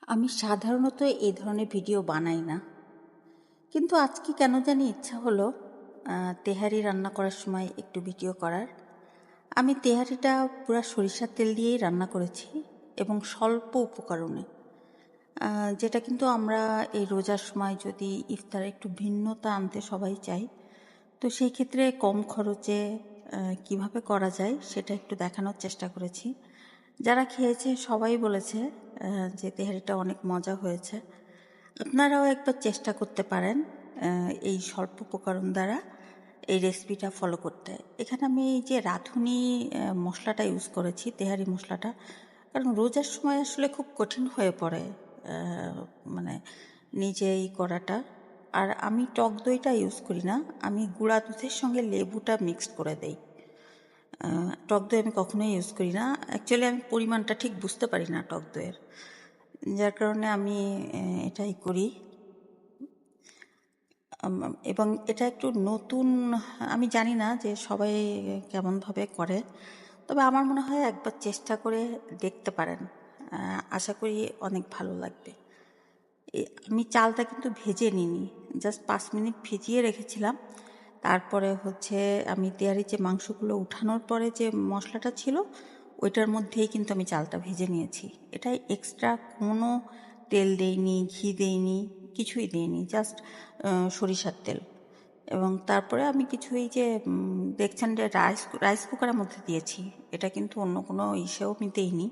আমি সাধারণত এই ধরনের ভিডিও বানাই না, কিন্তু আজকে কেন জানি ইচ্ছা হলো তেহারি রান্না করার সময় একটু ভিডিও করার। আমি তেহারিটা পুরো সরিষার তেল দিয়েই রান্না করেছি এবং স্বল্প উপকরণে, যেটা কিন্তু আমরা এই রোজার সময় যদি ইফতারে একটু ভিন্নতা আনতে সবাই চাই, তো সেই ক্ষেত্রে কম খরচে কিভাবে করা যায় সেটা একটু দেখানোর চেষ্টা করেছি। যারা খেয়েছে সবাই বলেছে যে তেহারিটা অনেক মজা হয়েছে। আপনারাও একবার চেষ্টা করতে পারেন এই স্বল্প উপকরণ দ্বারা এই রেসিপিটা ফলো করতে। এখানে আমি এই যে রাঁধুনি মশলাটা ইউজ করেছি, তেহারি মশলাটা, কারণ রোজার সময় আসলে খুব কঠিন হয়ে পড়ে মানে নিজেই করাটা। আর আমি টক দইটা ইউজ করি না, আমি গুঁড়া দুধের সঙ্গে লেবুটা মিক্সড করে দেই। টক দই আমি কখনোই ইউজ করি না। অ্যাকচুয়ালি আমি পরিমাণটা ঠিক বুঝতে পারি না টক দইয়ের, যার কারণে আমি এটাই করি। এবং এটা একটু নতুন, আমি জানি না যে সবাই কেমনভাবে করে, তবে আমার মনে হয় একবার চেষ্টা করে দেখতে পারেন, আশা করি অনেক ভালো লাগবে। আমি চালটা কিন্তু ভেজে নিইনি, জাস্ট 5 মিনিট ভিজিয়ে রেখেছিলাম। তারপরে হচ্ছে আমি তেহারির যে মাংসগুলো উঠানোর পরে যে মশলাটা ছিল ওইটার মধ্যেই কিন্তু আমি চালটা ভেজে নিয়েছি। এটাই এক্সট্রা কোনো তেল দেইনি, ঘি দেইনি, কিছুই দেইনি, জাস্ট সরিষার তেল। এবং তারপরে আমি কিছু এই যে দেখছেন যে রাইস কুকারের মধ্যে দিয়েছি, এটা কিন্তু অন্য কোনো ইসেও আমি দেইনি,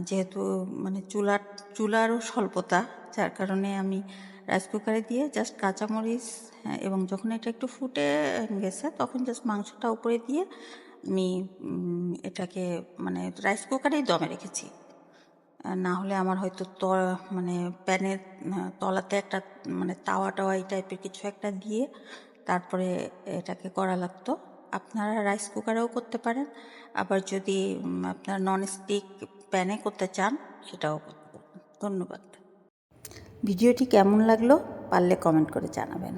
যেহেতু মানে চুলারও স্বল্পতা, যার কারণে আমি রাইস কুকারে দিয়ে জাস্ট কাঁচামরিচ এবং যখন এটা একটু ফুটে গেছে তখন জাস্ট মাংসটা উপরে দিয়ে আমি এটাকে মানে রাইস কুকারেই দমে রেখেছি। না হলে আমার হয়তো মানে প্যানের তলাতে একটা মানে তাওয়া টাওয়া এই টাইপের কিছু একটা দিয়ে তারপরে এটাকে করা লাগতো। আপনারা রাইস কুকারেও করতে পারেন, আবার যদি আপনার ননস্টিক প্যানে করতে চান সেটাও করতে পারেন। ধন্যবাদ। ভিডিওটি কেমন লাগলো পারলে কমেন্ট করে জানাবেন।